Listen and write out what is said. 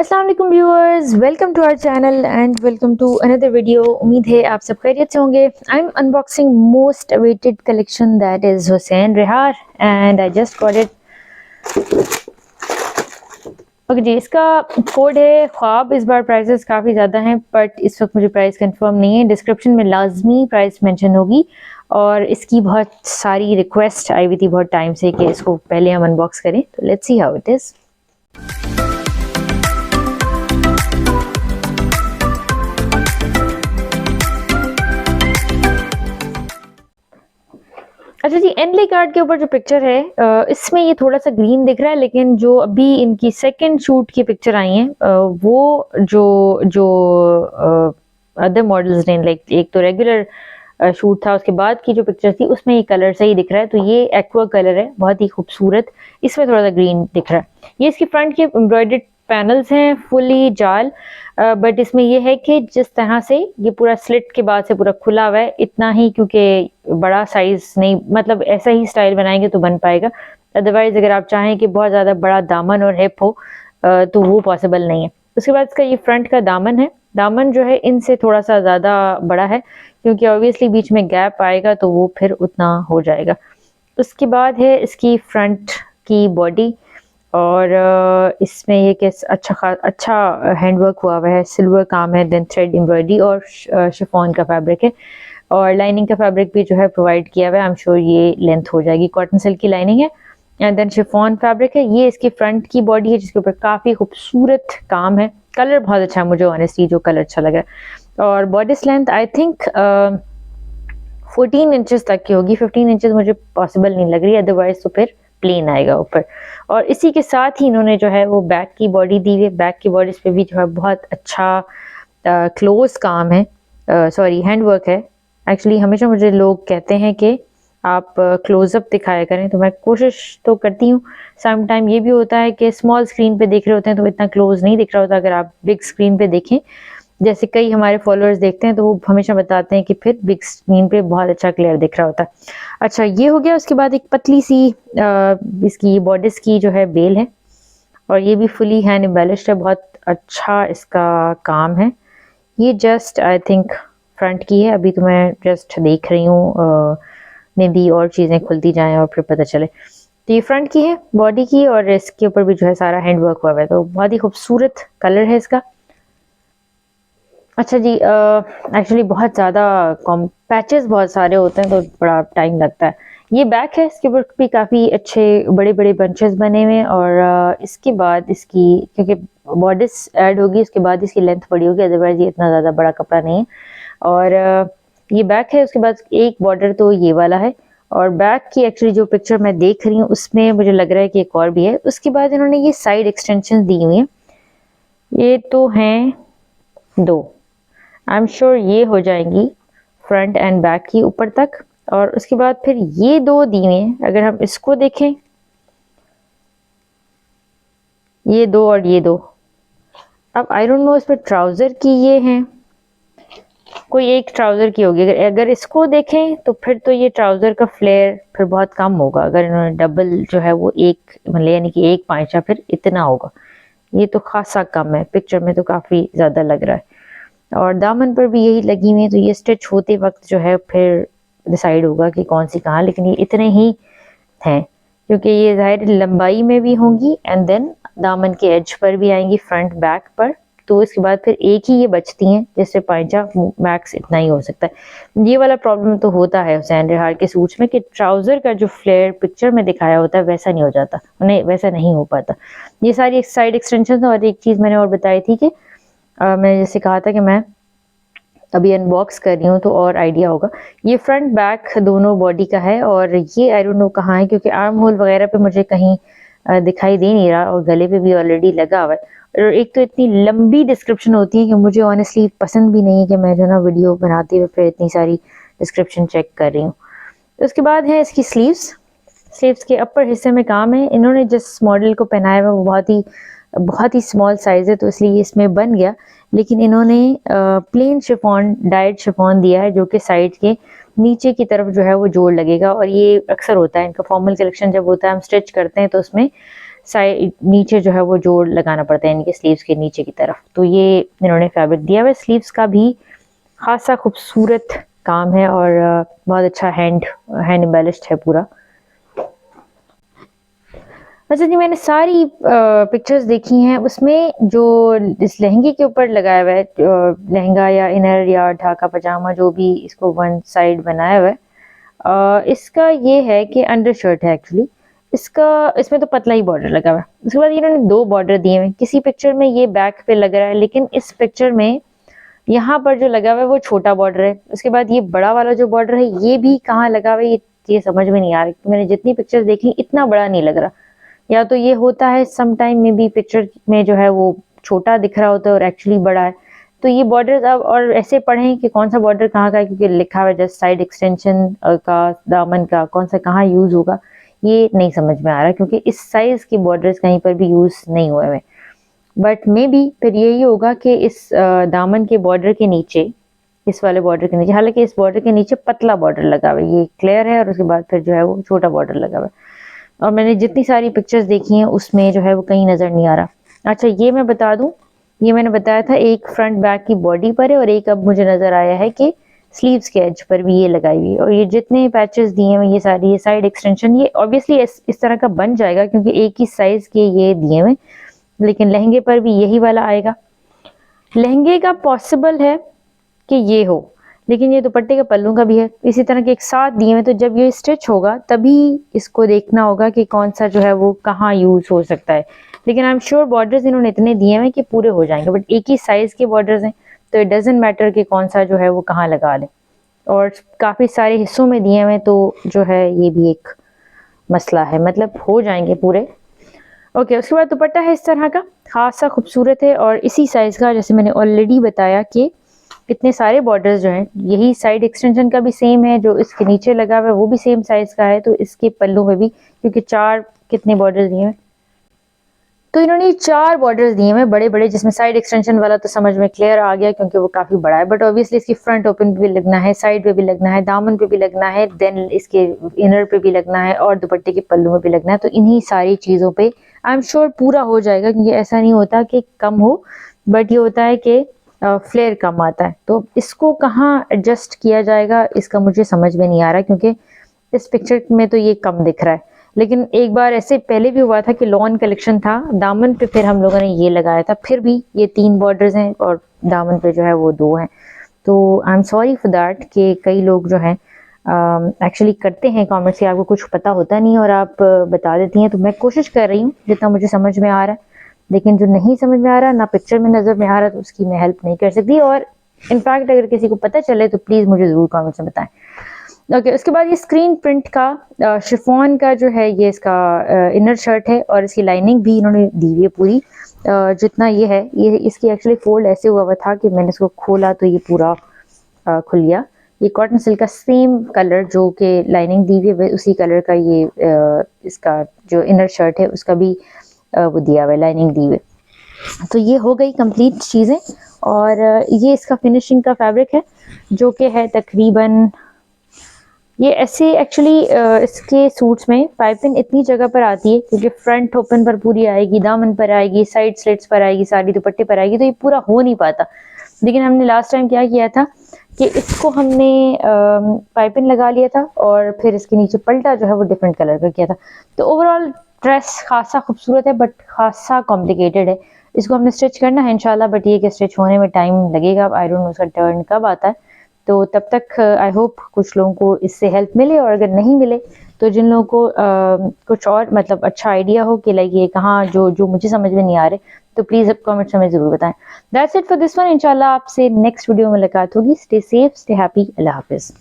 अस्सलाम वालेकुम viewers, welcome to our channel and welcome to another video. उम्मीद है आप सब खैरियत से होंगे। I am unboxing most awaited collection that is Hussain Rehar and I just got it. Okay जी, इसका कोड है ख्वाब। इस बार प्राइसेस काफ़ी ज़्यादा हैं बट इस वक्त मुझे प्राइस कंफर्म नहीं है। डिस्क्रिप्शन में लाजमी प्राइस मेंशन होगी और इसकी बहुत सारी रिक्वेस्ट आई हुई थी बहुत टाइम से कि इसको पहले हम अनबॉक्स करें, तो let's see how it is. अच्छा जी, एनली कार्ड के ऊपर जो पिक्चर है इसमें ये थोड़ा सा ग्रीन दिख रहा है, लेकिन जो अभी इनकी सेकंड शूट की पिक्चर आई है वो जो जो अदर मॉडल्स ने, लाइक एक तो रेगुलर शूट था, उसके बाद की जो पिक्चर थी उसमें ये कलर सही दिख रहा है। तो ये एक्वा कलर है, बहुत ही खूबसूरत। इसमें थोड़ा सा ग्रीन दिख रहा है। ये इसकी फ्रंट के एम्ब्रॉयडर्ड पैनल्स हैं, फुली जाल। बट इसमें ये है कि जिस तरह से ये पूरा स्लिट के बाद से पूरा खुला हुआ है, इतना ही, क्योंकि बड़ा साइज नहीं, मतलब ऐसा ही स्टाइल बनाएंगे तो बन पाएगा। अदरवाइज अगर आप चाहें कि बहुत ज़्यादा बड़ा दामन और हिप हो तो वो पॉसिबल नहीं है। उसके बाद इसका ये फ्रंट का दामन है। दामन जो है इनसे थोड़ा सा ज़्यादा बड़ा है, क्योंकि ऑब्वियसली बीच में गैप आएगा तो वो फिर उतना हो जाएगा। उसके बाद है इसकी फ्रंट की बॉडी, और इसमें ये कि अच्छा हैंडवर्क हुआ हुआ है, सिल्वर काम है, देन थ्रेड एम्ब्रॉयडरी और शिफॉन का फैब्रिक है, और लाइनिंग का फैब्रिक भी जो है प्रोवाइड किया हुआ है। आई एम श्योर ये लेंथ हो जाएगी। कॉटन सिल्क की लाइनिंग है एंड देन शिफॉन फैब्रिक है। ये इसकी फ्रंट की बॉडी है जिसके ऊपर काफ़ी खूबसूरत काम है। कलर बहुत अच्छा है, मुझे ऑनेस्टली जो कलर अच्छा लगा है। और body length I think 14 inches तक की होगी। 15 इंचेस मुझे पॉसिबल नहीं लग रही, अदरवाइज तो फिर प्लेन आएगा ऊपर। और इसी के साथ ही इन्होंने जो है वो बैक की बॉडी दी हुई है। बैक की बॉडी पे भी जो है बहुत अच्छा क्लोज काम है, सॉरी हैंडवर्क है। एक्चुअली हमेशा मुझे लोग कहते हैं कि आप क्लोजअप दिखाया करें, तो मैं कोशिश तो करती हूँ। सम टाइम ये भी होता है कि स्मॉल स्क्रीन पे देख रहे होते हैं तो इतना क्लोज नहीं दिख रहा होता। अगर आप बिग स्क्रीन पे देखें, जैसे कई हमारे फॉलोअर्स देखते हैं, तो वो हमेशा बताते हैं कि फिर बिग स्क्रीन पे बहुत अच्छा क्लियर दिख रहा होता है। अच्छा, ये हो गया। उसके बाद एक पतली सी इसकी बॉडिस की जो है बेल है, और ये भी फुली हैंड एम्बेलिश्ड है। बहुत अच्छा इसका काम है। ये जस्ट आई थिंक फ्रंट की है, अभी तो मैं जस्ट देख रही हूँ, मे बी और चीज़ें खुलती जाएं और फिर पता चले। तो ये फ्रंट की है बॉडी की, और इसके ऊपर भी जो है सारा हैंड वर्क हुआ है, तो बहुत ही खूबसूरत कलर है इसका। अच्छा जी, एक्चुअली बहुत ज़्यादा पैचेस बहुत सारे होते हैं तो बड़ा टाइम लगता है। ये बैक है, इसके ऊपर भी काफ़ी अच्छे बड़े बड़े बंचेस बने हुए हैं। और इसके बाद इसकी, क्योंकि बॉडिस ऐड होगी उसके बाद इसकी लेंथ बड़ी होगी, अदरवाइज ये इतना ज़्यादा बड़ा कपड़ा नहीं है। और ये बैक है। उसके बाद एक बॉर्डर तो ये वाला है, और बैक की एक्चुअली जो पिक्चर मैं देख रही हूँ उसमें मुझे लग रहा है कि एक और भी है। उसके बाद इन्होंने ये साइड एक्सटेंशन दी हुई हैं, ये तो हैं 2। आई एम श्योर ये हो जाएंगी फ्रंट एंड बैक की ऊपर तक। और उसके बाद फिर ये 2 दी हुई हैं। अगर हम इसको देखें, ये 2 और ये 2। अब आई डोंट नो इसमें ट्राउज़र की ये हैं, कोई एक ट्राउज़र की होगी। अगर इसको देखें तो फिर तो ये ट्राउज़र का फ्लेयर फिर बहुत कम होगा। अगर इन्होंने डबल जो है वो एक, मतलब यानी कि एक पांचा फिर इतना होगा। ये तो खासा कम है, पिक्चर में तो काफ़ी ज़्यादा लग रहा है। और दामन पर भी यही लगी हुई है, तो ये स्टिच होते वक्त जो है फिर डिसाइड होगा कि कौन सी कहाँ, लेकिन ये इतने ही हैं, क्योंकि ये ज़ाहिर लंबाई में भी होंगी एंड देन दामन के एज पर भी आएंगी, फ्रंट बैक पर। तो इसके बाद फिर एक ही ये बचती हैं, जिससे पांचा मैक्स इतना ही हो सकता है। ये वाला प्रॉब्लम तो होता है हुसैन रिहार के सूट्स में कि ट्राउज़र का जो फ्लेयर पिक्चर में दिखाया होता है वैसा नहीं हो जाता, उन्हें वैसा नहीं हो पाता। ये सारी साइड एक्सटेंशन। और एक चीज़ मैंने और बताई थी कि मैंने जैसे कहा था कि मैं अभी अनबॉक्स कर रही हूँ तो और आइडिया होगा। ये फ्रंट बैक दोनों बॉडी का है, और ये आई डोंट नो कहाँ है, क्योंकि आर्म होल वगैरह पे मुझे कहीं दिखाई दे नहीं रहा, और गले पे भी ऑलरेडी लगा हुआ है। और एक तो इतनी लंबी डिस्क्रिप्शन होती है कि मुझे ऑनेस्टली पसंद भी नहीं है कि मैं जो ना वीडियो बनाते हुए फिर इतनी सारी डिस्क्रिप्शन चेक कर रही हूँ। उसके बाद है इसकी स्लीव्स। स्लीव्स के अपर हिस्से में काम है। इन्होंने जिस मॉडल को पहनाया हुआ वो बहुत ही स्मॉल साइज़ है, तो इसलिए इसमें बन गया। लेकिन इन्होंने प्लेन शिफॉन, डाइड शिफॉन दिया है, जो कि साइड के नीचे की तरफ जो है वो जोड़ लगेगा। और ये अक्सर होता है इनका फॉर्मल कलेक्शन जब होता है, हम स्टिच करते हैं तो उसमें साइड नीचे जो है वो जोड़ लगाना पड़ता है इनके स्लीव्स के नीचे की तरफ। तो ये इन्होंने फैब्रिक दिया हुआ है। स्लीव्स का भी खासा खूबसूरत काम है और बहुत अच्छा हैंड एम्बेलिश्ड है पूरा। वैसे जी मैंने सारी पिक्चर्स देखी हैं, उसमें जो इस लहंगे के ऊपर लगाया हुआ है, लहंगा या इनर या ढाका पजामा जो भी इसको वन साइड बनाया हुआ है, इसका ये है कि अंडर शर्ट है एक्चुअली इसका, इसमें तो पतला ही बॉर्डर लगा हुआ है। उसके बाद इन्होंने 2 बॉर्डर दिए हुए हैं। किसी पिक्चर में ये बैक पे लग रहा है, लेकिन इस पिक्चर में यहाँ पर जो लगा हुआ है वो छोटा बॉर्डर है। उसके बाद ये बड़ा वाला जो बॉर्डर है ये भी कहाँ लगा हुआ है ये समझ में नहीं आ रहा। मैंने जितनी पिक्चर देख ली इतना बड़ा नहीं लग रहा। या तो ये होता है सम टाइम में भी पिक्चर में जो है वो छोटा दिख रहा होता है और एक्चुअली बड़ा है। तो ये बॉर्डर अब और ऐसे पढ़ें कि कौन सा बॉर्डर कहाँ का है, क्योंकि लिखा हुआ है जस्ट साइड एक्सटेंशन का दामन का कौन सा कहाँ यूज होगा ये नहीं समझ में आ रहा, क्योंकि इस साइज के बॉर्डर्स कहीं पर भी यूज नहीं हुए हैं। बट मे बी फिर यही होगा कि इस दामन के बॉर्डर के नीचे, इस वाले बॉर्डर के नीचे, हालांकि इस बॉर्डर के नीचे पतला बॉर्डर लगा हुआ है, ये क्लियर है, और उसके बाद फिर जो है वो छोटा बॉर्डर लगा हुआ है। और मैंने जितनी सारी पिक्चर्स देखी हैं उसमें जो है वो कहीं नजर नहीं आ रहा। अच्छा ये मैं बता दूं, ये मैंने बताया था एक फ्रंट बैक की बॉडी पर है और एक अब मुझे नजर आया है कि स्लीव्स के एज पर भी ये लगाई हुई है। और ये जितने पैचेस दिए हुए ये सारी, ये साइड एक्सटेंशन, ये ऑब्वियसली इस तरह का बन जाएगा क्योंकि एक ही साइज के ये दिए हुए, लेकिन लहंगे पर भी यही वाला आएगा। लहंगे का पॉसिबल है कि ये हो, लेकिन ये दुपट्टे के पल्लू का भी है इसी तरह के एक साथ दिए हुए। तो जब ये स्टिच होगा तभी इसको देखना होगा कि कौन सा जो है वो कहाँ यूज हो सकता है। लेकिन आई एम श्योर बॉर्डर्स इन्होंने इतने दिए हुए कि पूरे हो जाएंगे, बट एक ही साइज के बॉर्डर्स हैं तो इट डजेंट मैटर कि कौन सा जो है वो कहाँ लगा ले। और काफी सारे हिस्सों में दिए हुए तो जो है ये भी एक मसला है, मतलब हो जाएंगे पूरे। ओके उसके बाद दुपट्टा है इस तरह का, खासा खूबसूरत है और इसी साइज का, जैसे मैंने ऑलरेडी बताया कि इतने सारे बॉर्डर्स जो हैं, यही साइड एक्सटेंशन का भी सेम है, जो इसके नीचे लगा हुआ है वो भी सेम साइज का है। तो इसके पल्लू में भी, क्योंकि 4 कितने बॉर्डर्स दिए हैं, तो इन्होंने 4 बॉर्डर्स दिए हैं बड़े बड़े, जिसमें साइड एक्सटेंशन वाला तो समझ में क्लियर आ गया क्योंकि वो काफी बड़ा है। बट ऑब्वियसली इसकी फ्रंट ओपन पे भी लगना है, साइड पे भी लगना है, दामन पे भी लगना है, देन इसके इनर पे भी लगना है और दुपट्टे के पल्लू में भी लगना है। तो इन्हीं सारी चीजों पे आई एम श्योर पूरा हो जाएगा, क्योंकि ऐसा नहीं होता कि कम हो, बट ये होता है कि फ्लेयर कम आता है। तो इसको कहाँ एडजस्ट किया जाएगा इसका मुझे समझ में नहीं आ रहा, क्योंकि इस पिक्चर में तो ये कम दिख रहा है। लेकिन एक बार ऐसे पहले भी हुआ था कि लॉन कलेक्शन था, दामन पे फिर हम लोगों ने ये लगाया था, फिर भी ये 3 बॉर्डर्स हैं और दामन पे जो है वो 2 हैं। तो I am sorry for that कि कई लोग जो हैं एक्चुअली करते हैं कमेंट्स से, आपको कुछ पता होता नहीं और आप बता देती हैं। तो मैं कोशिश कर रही हूँ जितना मुझे समझ में आ रहा है, लेकिन जो नहीं समझ में आ रहा, ना पिक्चर में नजर में आ रहा, तो उसकी मैं हेल्प नहीं कर सकती। और इनफैक्ट अगर किसी को पता चले तो प्लीज मुझे जरूर कमेंट्स में बताएं। ओके उसके बाद ये स्क्रीन प्रिंट का शिफॉन का जो है ये इसका इनर शर्ट है और इसकी लाइनिंग भी इन्होंने दी हुई है पूरी। जितना ये है, ये इसकी एक्चुअली फोल्ड ऐसे हुआ था कि मैंने इसको खोला तो ये पूरा खुल गया। ये कॉटन सिल्क का सेम कलर जो कि लाइनिंग दी हुई है उसी कलर का ये इसका जो इनर शर्ट है उसका भी वो दिया हुआ है, लाइनिंग दी हुई। तो ये हो गई कंप्लीट चीज़ें। और ये इसका फिनिशिंग का फैब्रिक है जो कि है तकरीबन, ये ऐसे एक्चुअली इसके सूट्स में पाइपिंग इतनी जगह पर आती है क्योंकि फ्रंट ओपन पर पूरी आएगी, दामन पर आएगी, साइड स्लिट्स पर आएगी, सारी दुपट्टे पर आएगी, तो ये पूरा हो नहीं पाता। लेकिन हमने लास्ट टाइम क्या किया था कि इसको हमने पाइपिंग लगा लिया था और फिर इसके नीचे पल्टा जो है वो डिफरेंट कलर का किया था। तो ओवरऑल ड्रेस खासा खूबसूरत है बट खासा कॉम्प्लिकेटेड है। इसको हमने स्टिच करना है इंशाल्लाह, बट ये कि स्टिच होने में टाइम लगेगा, आई डोंट नो उसका टर्न कब आता है। तो तब तक आई होप कुछ लोगों को इससे हेल्प मिले, और अगर नहीं मिले तो जिन लोगों को कुछ और मतलब अच्छा आइडिया हो कि लाइक ये कहाँ जो मुझे समझ में नहीं आ रहे, तो प्लीज़ अब कमेंट्स में ज़रूर बताएं। That's it for this one. इंशाल्लाह आपसे नेक्स्ट वीडियो में मुलाकात होगी। स्टे सेफ, स्टे हैप्पी, अल्लाह हाफिज़।